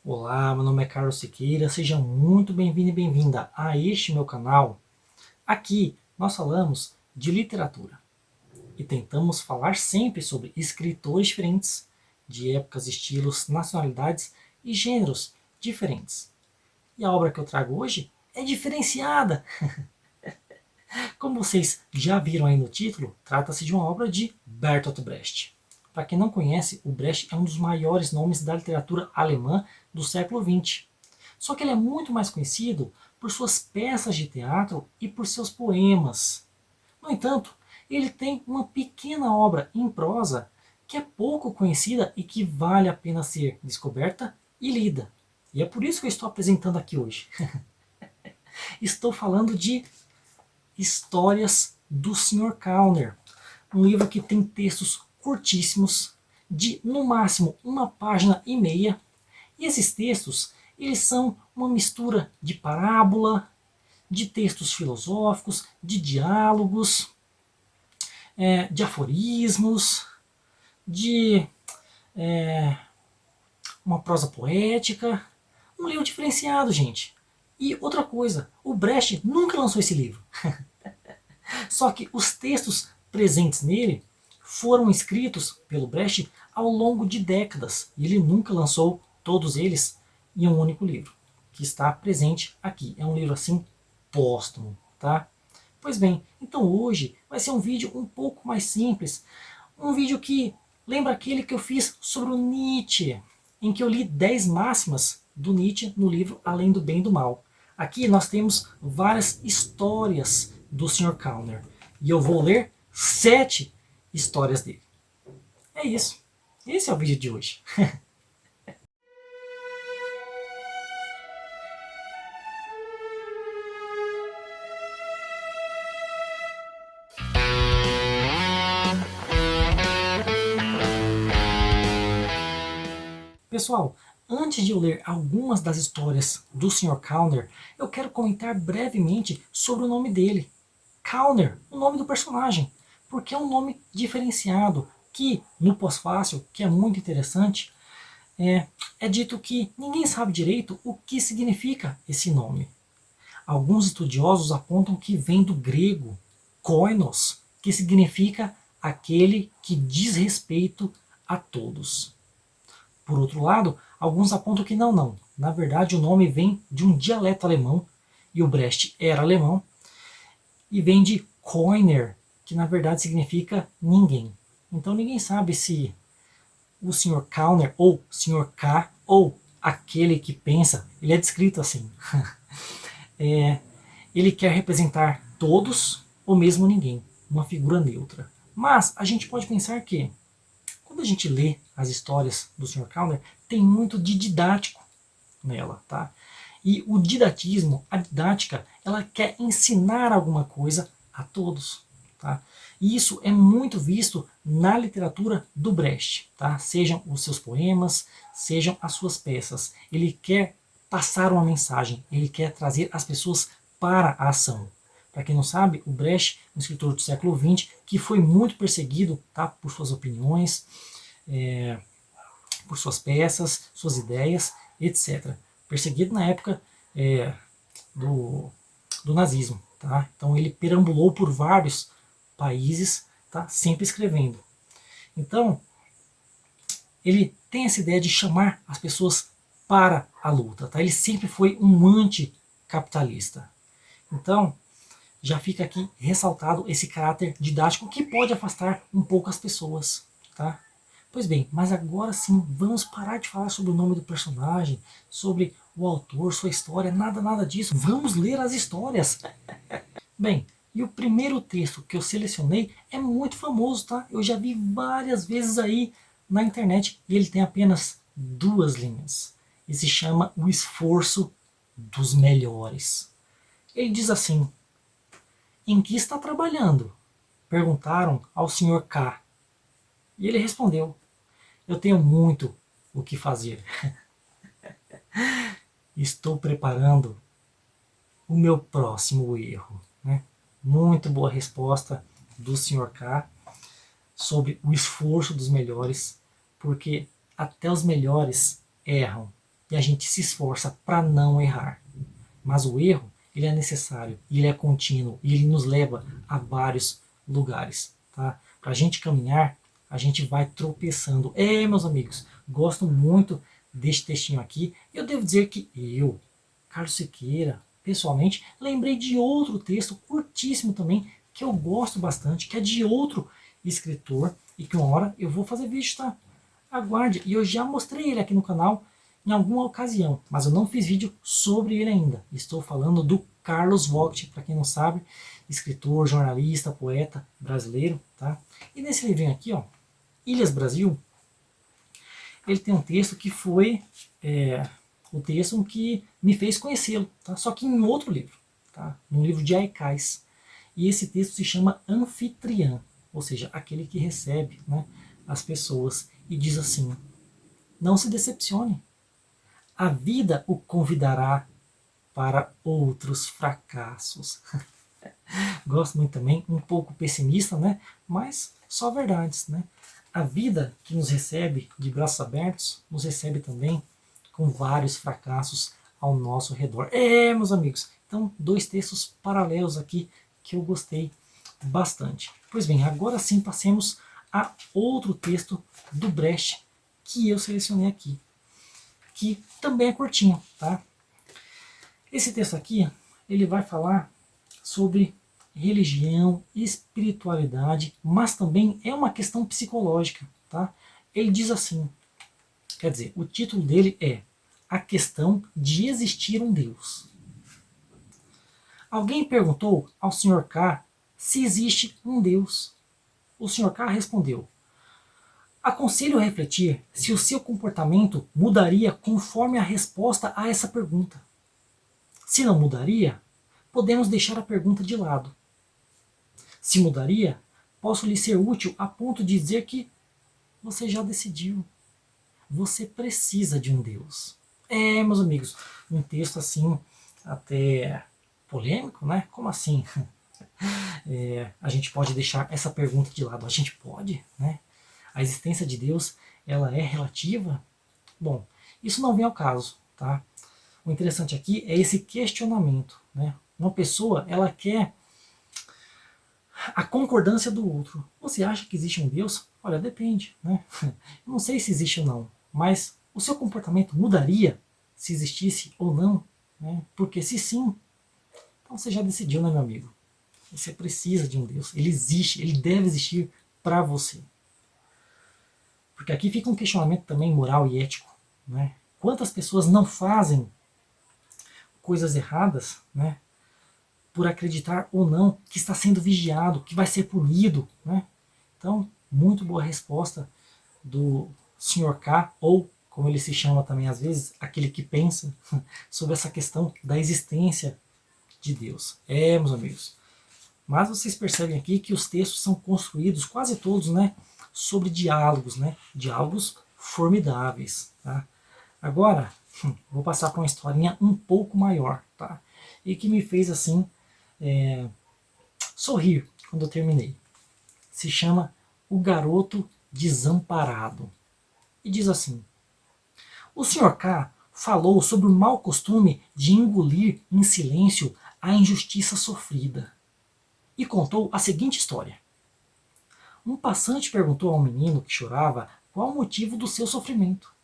Olá, meu nome é Carlos Siqueira, seja muito bem-vindo e bem-vinda a este meu canal. Aqui nós falamos de literatura e tentamos falar sempre sobre escritores diferentes, de épocas, estilos, nacionalidades e gêneros diferentes. E a obra que eu trago hoje é diferenciada. Como vocês já viram aí no título, trata-se de uma obra de Bertolt Brecht. Para quem não conhece, o Brecht é um dos maiores nomes da literatura alemã do século XX. Só que ele é muito mais conhecido por suas peças de teatro e por seus poemas. No entanto, ele tem uma pequena obra em prosa que é pouco conhecida e que vale a pena ser descoberta e lida. E é por isso que eu estou apresentando aqui hoje. Estou falando de Histórias do Sr. Kauner, um livro que tem textos curtíssimos, de no máximo 1,5 páginas, e esses textos eles são uma mistura de parábola, de textos filosóficos, de diálogos, de aforismos, de uma prosa poética, um livro diferenciado, gente. E outra coisa, o Brecht nunca lançou esse livro. Só que os textos presentes nele foram escritos pelo Brecht ao longo de décadas. E ele nunca lançou todos eles em um único livro, que está presente aqui. É um livro assim póstumo, tá? Pois bem, então hoje vai ser um vídeo um pouco mais simples. Um vídeo que lembra aquele que eu fiz sobre o Nietzsche, em que eu li 10 máximas do Nietzsche no livro Além do Bem e do Mal. Aqui nós temos várias histórias do Sr. Kauner. E eu vou ler 7 histórias dele. É isso. Esse é o vídeo de hoje. Pessoal, antes de eu ler algumas das histórias do Sr. Kauner, eu quero comentar brevemente sobre o nome dele. Kauner, o nome do personagem, porque é um nome diferenciado, que no pós-fácil, que é muito interessante, é dito que ninguém sabe direito o que significa esse nome. Alguns estudiosos apontam que vem do grego koinos, que significa aquele que diz respeito a todos. Por outro lado, alguns apontam que não. Na verdade, o nome vem de um dialeto alemão, e o Brecht era alemão, e vem de Koiner, que na verdade significa ninguém. Então ninguém sabe se o Sr. Kauner, ou Sr. K, ou aquele que pensa, ele é descrito assim. Ele quer representar todos ou mesmo ninguém, uma figura neutra. Mas a gente pode pensar que, quando a gente lê as histórias do Sr. Kauner, tem muito de didático nela, tá? E o didatismo, a didática, ela quer ensinar alguma coisa a todos, tá? E isso é muito visto na literatura do Brecht, tá? Sejam os seus poemas, sejam as suas peças. Ele quer passar uma mensagem, ele quer trazer as pessoas para a ação. Para quem não sabe, o Brecht, um escritor do século XX, que foi muito perseguido, tá? Por suas opiniões, por suas peças, suas ideias, etc. Perseguido na época do, do nazismo. Tá? Então ele perambulou por vários países, tá? Sempre escrevendo. Então, ele tem essa ideia de chamar as pessoas para a luta. Tá? Ele sempre foi um anticapitalista. Então, já fica aqui ressaltado esse caráter didático que pode afastar um pouco as pessoas. Tá? Pois bem, mas agora sim, vamos parar de falar sobre o nome do personagem, sobre o autor, sua história, nada disso. Vamos ler as histórias. Bem, e o primeiro texto que eu selecionei é muito famoso, tá? Eu já vi várias vezes aí na internet e ele tem apenas 2 linhas. E se chama O Esforço dos Melhores. Ele diz assim: em que está trabalhando? Perguntaram ao Sr. K. E ele respondeu: eu tenho muito o que fazer. Estou preparando o meu próximo erro. Né? Muito boa resposta do Sr. K sobre o esforço dos melhores, porque até os melhores erram. e a gente se esforça para não errar. Mas o erro, ele é necessário, ele é contínuo e ele nos leva a vários lugares. Tá? Para a gente caminhar, a gente vai tropeçando. Meus amigos, gosto muito deste textinho aqui. Eu devo dizer que eu, Carlos Sequeira, pessoalmente, lembrei de outro texto curtíssimo também, que eu gosto bastante, que é de outro escritor, e que uma hora eu vou fazer vídeo, tá? Aguarde, e eu já mostrei ele aqui no canal em alguma ocasião, mas eu não fiz vídeo sobre ele ainda. Estou falando do Carlos Vogt, para quem não sabe, escritor, jornalista, poeta brasileiro, tá? E nesse livrinho aqui, ó, Ilhas Brasil, ele tem um texto que foi o texto que me fez conhecê-lo, tá? Só que em outro livro, tá? Num livro de Haikais. E esse texto se chama Anfitriã, ou seja, aquele que recebe, né, as pessoas, e diz assim: não se decepcione, a vida o convidará para outros fracassos. Gosto muito também, um pouco pessimista, né? Mas só verdades, né? A vida que nos recebe de braços abertos, nos recebe também com vários fracassos ao nosso redor. Meus amigos, então 2 textos paralelos aqui que eu gostei bastante. Pois bem, agora sim passemos a outro texto do Brecht que eu selecionei aqui, que também é curtinho, tá? Esse texto aqui, ele vai falar sobre religião, espiritualidade, mas também é uma questão psicológica, tá? Ele diz assim, quer dizer, o título dele é A Questão de Existir um Deus. Alguém perguntou ao Sr. K se existe um Deus. O Sr. K respondeu: aconselho a refletir se o seu comportamento mudaria conforme a resposta a essa pergunta. Se não mudaria, podemos deixar a pergunta de lado. Se mudaria, posso lhe ser útil a ponto de dizer que você já decidiu. Você precisa de um Deus. Meus amigos, um texto assim, até polêmico, né? Como assim? A gente pode deixar essa pergunta de lado. A gente pode, né? A existência de Deus, ela é relativa? Bom, isso não vem ao caso, tá? O interessante aqui é esse questionamento, né? Uma pessoa, ela quer a concordância do outro. Você acha que existe um Deus? Olha, depende, né? Eu não sei se existe ou não, mas o seu comportamento mudaria se existisse ou não, né? Porque se sim, então você já decidiu, né, meu amigo? Você precisa de um Deus. Ele existe, ele deve existir para você. Porque aqui fica um questionamento também moral e ético, né? Quantas pessoas não fazem coisas erradas, né? Por acreditar ou não que está sendo vigiado, que vai ser punido, né? Então, muito boa resposta do Sr. K, ou como ele se chama também às vezes, aquele que pensa sobre essa questão da existência de Deus. Meus amigos. Mas vocês percebem aqui que os textos são construídos, quase todos, né, sobre diálogos, né? Diálogos formidáveis, tá? Agora, vou passar para uma historinha um pouco maior, tá? E que me fez assim sorrir quando eu terminei. Se chama O Garoto Desamparado. E diz assim: o Sr. K falou sobre o mau costume de engolir em silêncio a injustiça sofrida. E contou a seguinte história. Um passante perguntou ao menino que chorava qual o motivo do seu sofrimento.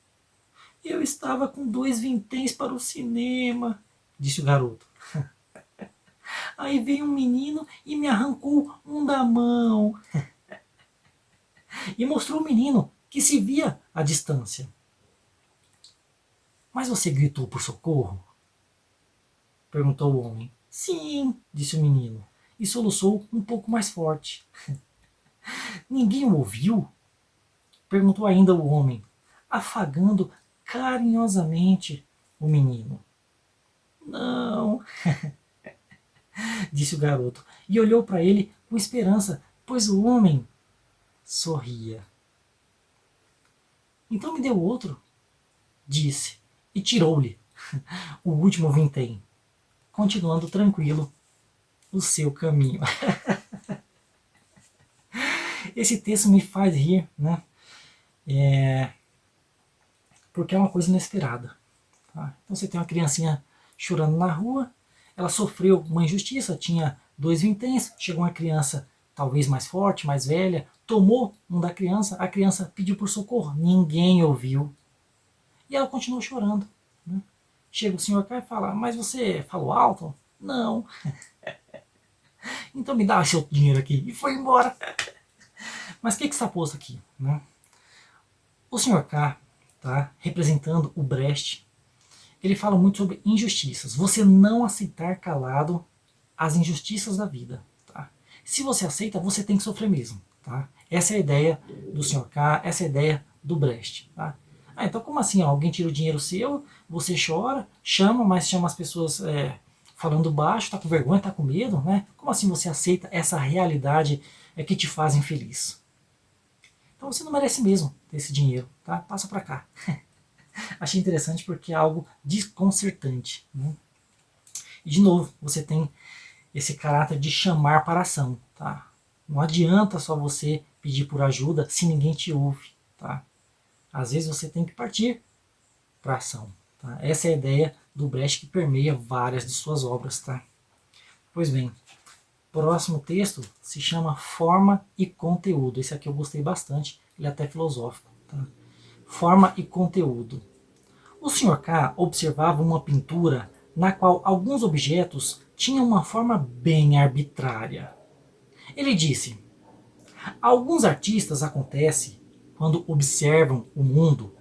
Eu estava com 2 vinténs para o cinema, disse o garoto. Aí veio um menino e me arrancou um da mão. E mostrou o menino que se via à distância. Mas você gritou por socorro? Perguntou o homem. Sim, disse o menino, e soluçou um pouco mais forte. Ninguém o ouviu? Perguntou ainda o homem, afagando carinhosamente o menino. Não, disse o garoto, e olhou para ele com esperança, pois o homem sorria. Então me deu outro, disse, e tirou-lhe o último vintém, continuando tranquilo o seu caminho. Esse texto me faz rir, né? Porque é uma coisa inesperada. Tá? Então você tem uma criancinha chorando na rua, ela sofreu uma injustiça, tinha 2 vinténs, chegou uma criança talvez mais forte, mais velha, tomou um da criança, a criança pediu por socorro, ninguém ouviu, e ela continuou chorando. Né? Chega o senhor K e fala, mas você falou alto? Não. Então me dá seu dinheiro aqui. E foi embora. Mas o que está posto aqui? Né? O senhor K, tá, representando o Brecht, ele fala muito sobre injustiças. Você não aceitar calado as injustiças da vida. Tá? Se você aceita, você tem que sofrer mesmo. Tá? Essa é a ideia do senhor K, essa é a ideia do Brecht. Tá? Ah, então como assim? Ó, alguém tira o dinheiro seu, você chora, chama, mas chama as pessoas falando baixo, tá com vergonha, tá com medo, né? Como assim você aceita essa realidade que te faz infeliz? Então você não merece mesmo ter esse dinheiro, tá? Passa pra cá. Achei interessante porque é algo desconcertante. Né? E de novo, você tem esse caráter de chamar para a ação. Tá? Não adianta só você pedir por ajuda se ninguém te ouve. Tá? Às vezes você tem que partir para a ação. Tá? Essa é a ideia do Brecht que permeia várias de suas obras. Tá? Pois bem, próximo texto se chama Forma e Conteúdo. Esse aqui eu gostei bastante, ele é até filosófico. Tá? Forma e conteúdo. O Sr. K observava uma pintura na qual alguns objetos tinham uma forma bem arbitrária. Ele disse: a alguns artistas acontece, quando observam o mundo,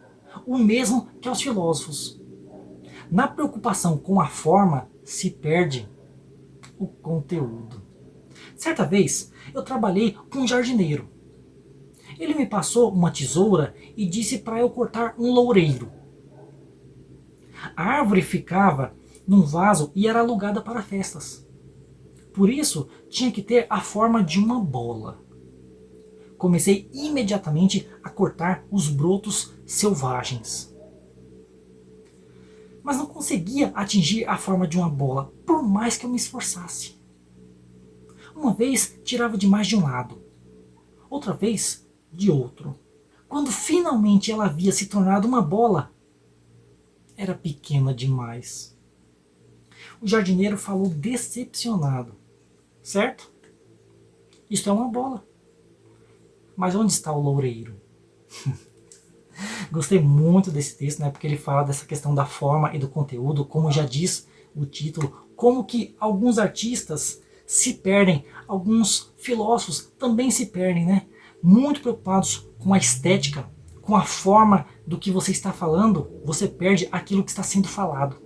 o mesmo que aos filósofos. Na preocupação com a forma se perde o conteúdo. Certa vez eu trabalhei com um jardineiro. Ele me passou uma tesoura e disse para eu cortar um loureiro. A árvore ficava num vaso e era alugada para festas. Por isso, tinha que ter a forma de uma bola. Comecei imediatamente a cortar os brotos selvagens. Mas não conseguia atingir a forma de uma bola, por mais que eu me esforçasse. Uma vez tirava demais de um lado, outra vez de outro. Quando finalmente ela havia se tornado uma bola, era pequena demais. O jardineiro falou decepcionado. Certo? Isto é uma bola. Mas onde está o loureiro? Gostei muito desse texto, né, porque ele fala dessa questão da forma e do conteúdo, como já diz o título, como que alguns artistas se perdem, alguns filósofos também se perdem, né? Muito preocupados com a estética, com a forma do que você está falando, você perde aquilo que está sendo falado.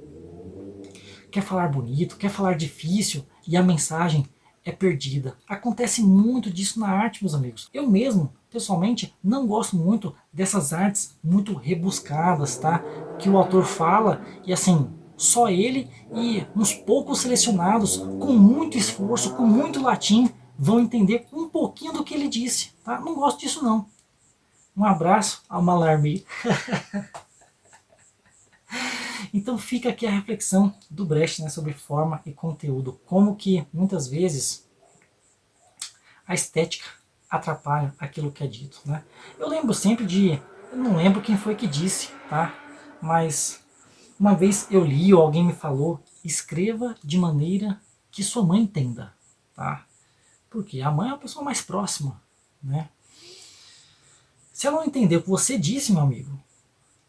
Quer falar bonito, quer falar difícil e a mensagem é perdida. Acontece muito disso na arte, meus amigos. Eu mesmo, pessoalmente, não gosto muito dessas artes muito rebuscadas, tá? Que o autor fala e assim, só ele e uns poucos selecionados, com muito esforço, com muito latim, vão entender um pouquinho do que ele disse, tá? Não gosto disso não. Um abraço ao Mallarmé. Então fica aqui a reflexão do Brecht, né, sobre forma e conteúdo. Como que muitas vezes a estética atrapalha aquilo que é dito. Né? Eu lembro sempre de... Eu não lembro quem foi que disse, tá? Mas uma vez eu li ou alguém me falou: escreva de maneira que sua mãe entenda. Tá? Porque a mãe é a pessoa mais próxima. Né? Se ela não entender o que você disse, meu amigo,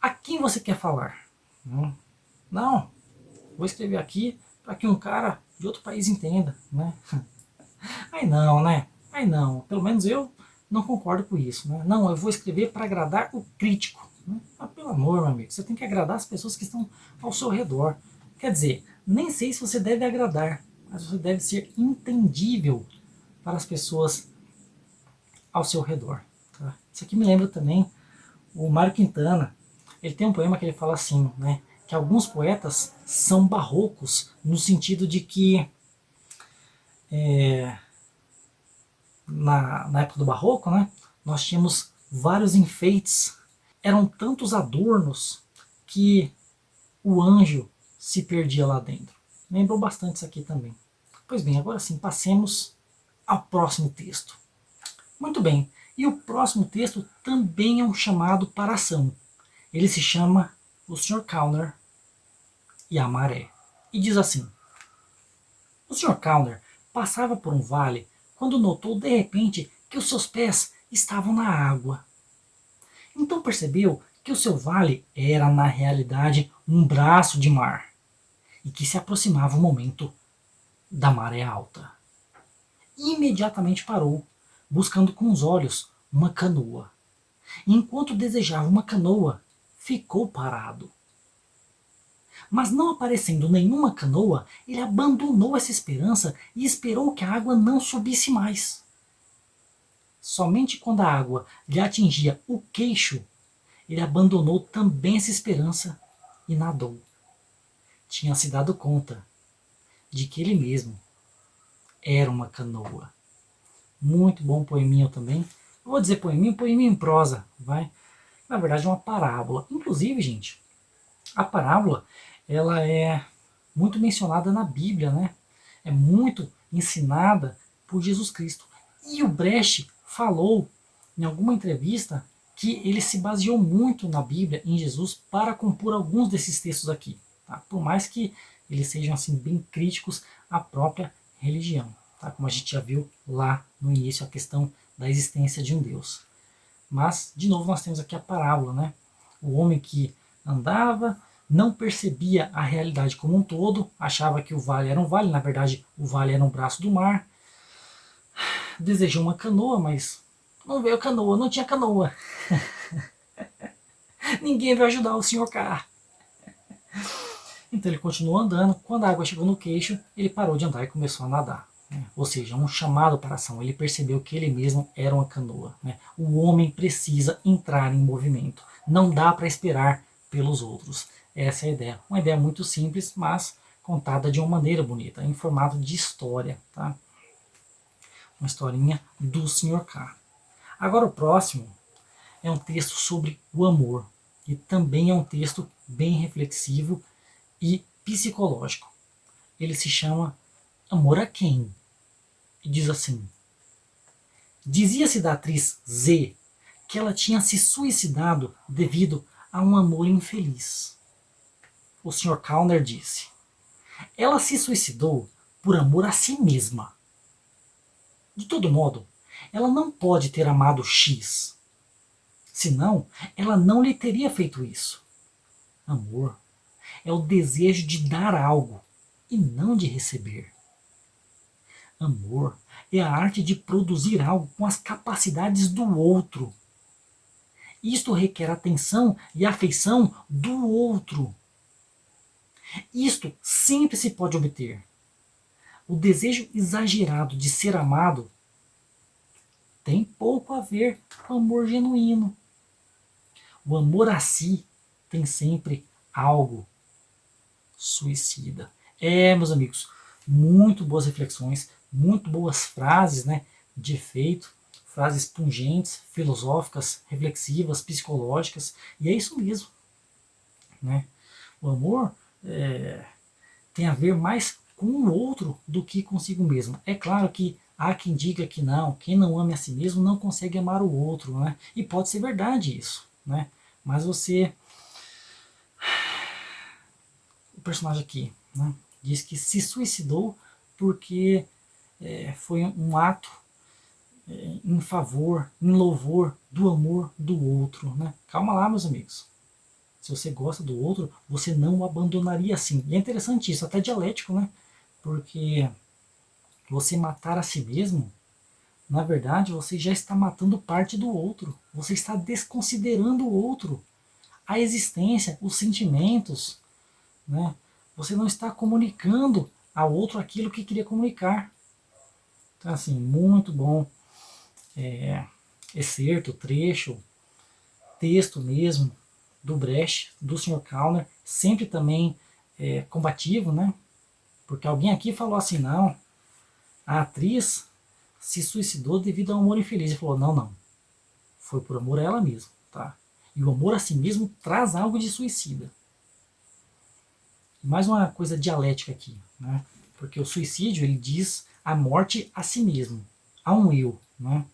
a quem você quer falar? Não, vou escrever aqui para que um cara de outro país entenda, né? Aí não, né? Aí não, pelo menos eu não concordo com isso, né? Não, eu vou escrever para agradar o crítico. Né? Mas pelo amor, meu amigo, você tem que agradar as pessoas que estão ao seu redor. Quer dizer, nem sei se você deve agradar, mas você deve ser entendível para as pessoas ao seu redor. Tá? Isso aqui me lembra também o Mário Quintana. Ele tem um poema que ele fala assim, né? Que alguns poetas são barrocos, no sentido de que na época do barroco, né, nós tínhamos vários enfeites, eram tantos adornos que o anjo se perdia lá dentro. Lembrou bastante isso aqui também. Pois bem, agora sim, passemos ao próximo texto. Muito bem, e o próximo texto também é um chamado para ação. Ele se chama O Sr. Kauner, e a maré. E diz assim: o Sr. Cowner passava por um vale quando notou de repente que os seus pés estavam na água. Então percebeu que o seu vale era na realidade um braço de mar e que se aproximava o momento da maré alta. Imediatamente parou, buscando com os olhos uma canoa. E enquanto desejava uma canoa, ficou parado. Mas não aparecendo nenhuma canoa, ele abandonou essa esperança e esperou que a água não subisse mais. Somente quando a água lhe atingia o queixo, ele abandonou também essa esperança e nadou. Tinha se dado conta de que ele mesmo era uma canoa. Muito bom poeminha também. Vou dizer poeminha em prosa, vai. Na verdade é uma parábola. Inclusive, gente, a parábola ela é muito mencionada na Bíblia, né? É muito ensinada por Jesus Cristo. E o Brecht falou em alguma entrevista que ele se baseou muito na Bíblia, em Jesus, para compor alguns desses textos aqui. Tá? Por mais que eles sejam assim bem críticos à própria religião. Tá? Como a gente já viu lá no início, a questão da existência de um Deus. Mas, de novo, nós temos aqui a parábola, né? O homem que andava, não percebia a realidade como um todo, achava que o vale era um vale, na verdade o vale era um braço do mar, desejou uma canoa, mas não veio canoa, não tinha canoa. Ninguém vai ajudar o senhor K. Então ele continuou andando, quando a água chegou no queixo, ele parou de andar e começou a nadar. Ou seja, um chamado para a ação. Ele percebeu que ele mesmo era uma canoa. O homem precisa entrar em movimento. Não dá para esperar pelos outros. Essa é a ideia. Uma ideia muito simples, mas contada de uma maneira bonita, em formato de história. Tá? Uma historinha do Sr. K. Agora o próximo é um texto sobre o amor. E também é um texto bem reflexivo e psicológico. Ele se chama Amor a Quem? E diz assim: dizia-se da atriz Z que ela tinha se suicidado devido a um amor infeliz. O Sr. Cowner disse: ela se suicidou por amor a si mesma. De todo modo, ela não pode ter amado X. Senão, ela não lhe teria feito isso. Amor é o desejo de dar algo e não de receber. Amor é a arte de produzir algo com as capacidades do outro. Isto requer atenção e afeição do outro. Isto sempre se pode obter. O desejo exagerado de ser amado tem pouco a ver com amor genuíno. O amor a si tem sempre algo suicida. Meus amigos, muito boas reflexões, muito boas frases, né, de efeito, frases pungentes, filosóficas, reflexivas, psicológicas, e é isso mesmo. Né? O amor tem a ver mais com o outro do que consigo mesmo. É claro que há quem diga que não, quem não ama a si mesmo não consegue amar o outro, né? E pode ser verdade isso, né? Mas você, o personagem aqui, né, diz que se suicidou porque foi um ato em favor, em louvor do amor do outro, né? Calma lá, meus amigos. Se você gosta do outro, você não o abandonaria assim. E é interessante isso, até dialético, né? Porque você matar a si mesmo, na verdade, você já está matando parte do outro. Você está desconsiderando o outro, a existência, os sentimentos, né? Você não está comunicando ao outro aquilo que queria comunicar. Então, assim, muito bom excerto, trecho, texto mesmo do Brecht, do Sr. Cowner, sempre também combativo, né? Porque alguém aqui falou assim, não, a atriz se suicidou devido a um amor infeliz. Ele falou, não, foi por amor a ela mesma, tá? E o amor a si mesmo traz algo de suicida. Mais uma coisa dialética aqui, né? Porque o suicídio, ele diz a morte a si mesmo, a um eu, né?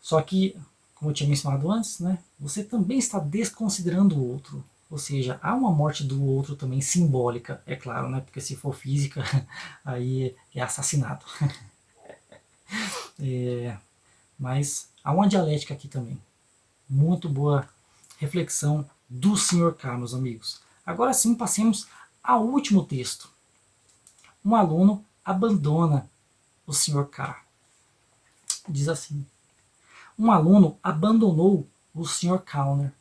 Só que, como eu tinha mencionado antes, né, você também está desconsiderando o outro. Ou seja, há uma morte do outro também simbólica, é claro, né? Porque se for física, aí é assassinato. Mas há uma dialética aqui também. Muito boa reflexão do Sr. K, meus amigos. Agora sim, passemos ao último texto. Um aluno abandona o Sr. K. Diz assim: um aluno abandonou o Sr. Kauner.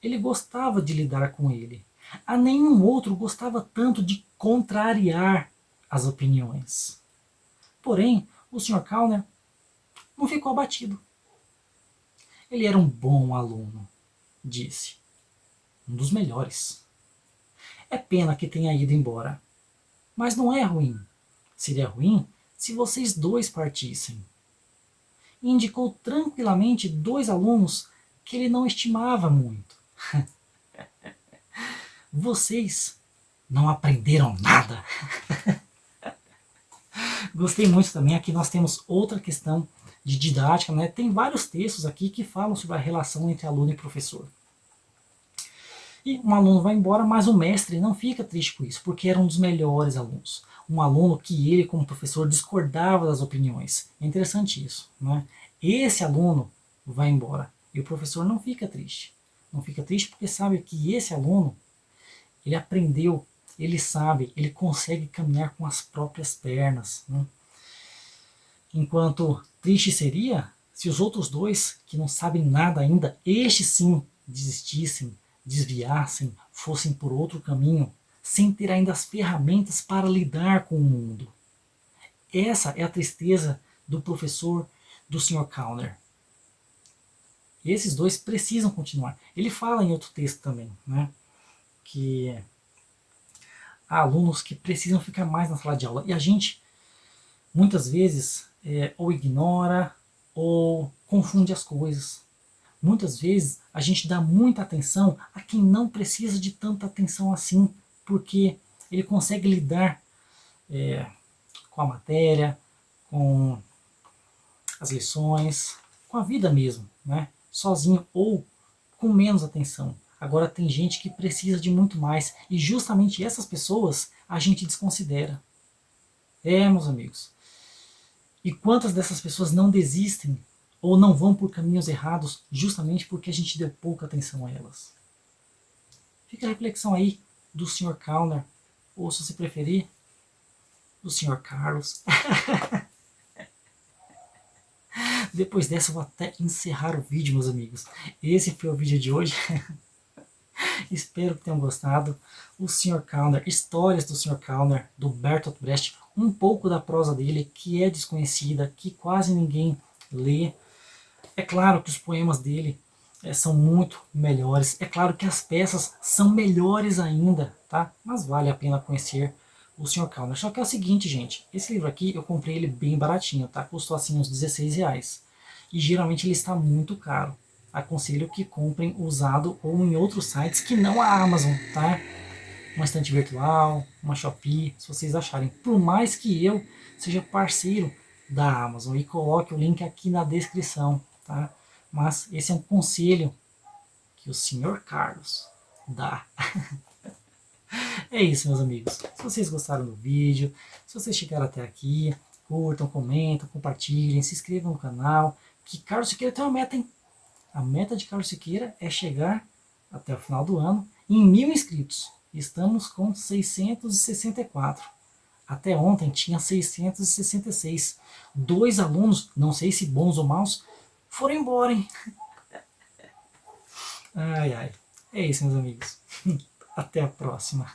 Ele gostava de lidar com ele. A nenhum outro gostava tanto de contrariar as opiniões. Porém, o Sr. Kauner não ficou abatido. Ele era um bom aluno, disse. Um dos melhores. É pena que tenha ido embora. Mas não é ruim. Seria ruim se vocês dois partissem. E indicou tranquilamente dois alunos que ele não estimava muito. Vocês não aprenderam nada. Gostei muito também. Aqui nós temos outra questão de didática, né? Tem vários textos aqui que falam sobre a relação entre aluno e professor. E um aluno vai embora, mas o mestre não fica triste com isso, porque era um dos melhores alunos. Um aluno que ele, como professor, discordava das opiniões. É interessante isso, né? Esse aluno vai embora e o professor não fica triste. Não fica triste porque sabe que esse aluno, ele aprendeu, ele sabe, ele consegue caminhar com as próprias pernas, né? Enquanto triste seria se os outros dois, que não sabem nada ainda, estes sim desistissem, desviassem, fossem por outro caminho, sem ter ainda as ferramentas para lidar com o mundo. Essa é a tristeza do professor do Sr. Kauner. Esses dois precisam continuar. Ele fala em outro texto também, né, que há alunos que precisam ficar mais na sala de aula. E a gente, muitas vezes, ou ignora ou confunde as coisas. Muitas vezes a gente dá muita atenção a quem não precisa de tanta atenção assim, porque ele consegue lidar com a matéria, com as lições, com a vida mesmo, né? Sozinho ou com menos atenção. Agora tem gente que precisa de muito mais e justamente essas pessoas a gente desconsidera. Meus amigos. E quantas dessas pessoas não desistem ou não vão por caminhos errados justamente porque a gente deu pouca atenção a elas? Fica a reflexão aí do Sr. Kauner, ou se você preferir, do Sr. Carlos. Depois dessa eu vou até encerrar o vídeo, meus amigos. Esse foi o vídeo de hoje. Espero que tenham gostado. O Sr. Kauner, histórias do Sr. Kauner, do Bertolt Brecht, um pouco da prosa dele, que é desconhecida, que quase ninguém lê. É claro que os poemas dele são muito melhores. É claro que as peças são melhores ainda, tá? Mas vale a pena conhecer o Sr. Kauner. Só que é o seguinte, gente. Esse livro aqui, eu comprei ele bem baratinho, tá? Custou assim uns R$16. E geralmente ele está muito caro. Aconselho que comprem usado ou em outros sites que não a Amazon, tá? Uma estante virtual, uma Shopee, se vocês acharem. Por mais que eu seja parceiro da Amazon e coloque o link aqui na descrição, tá? Mas esse é um conselho que o Sr. Carlos dá. É isso, meus amigos. Se vocês gostaram do vídeo, se vocês chegaram até aqui, curtam, comentam, compartilhem, se inscrevam no canal. Que Carlos Siqueira tem uma meta, hein? A meta de Carlos Siqueira é chegar até o final do ano em 1000 inscritos. Estamos com 664. Até ontem tinha 666. Dois alunos, não sei se bons ou maus, foram embora, hein? Ai, ai. É isso, meus amigos. Até a próxima.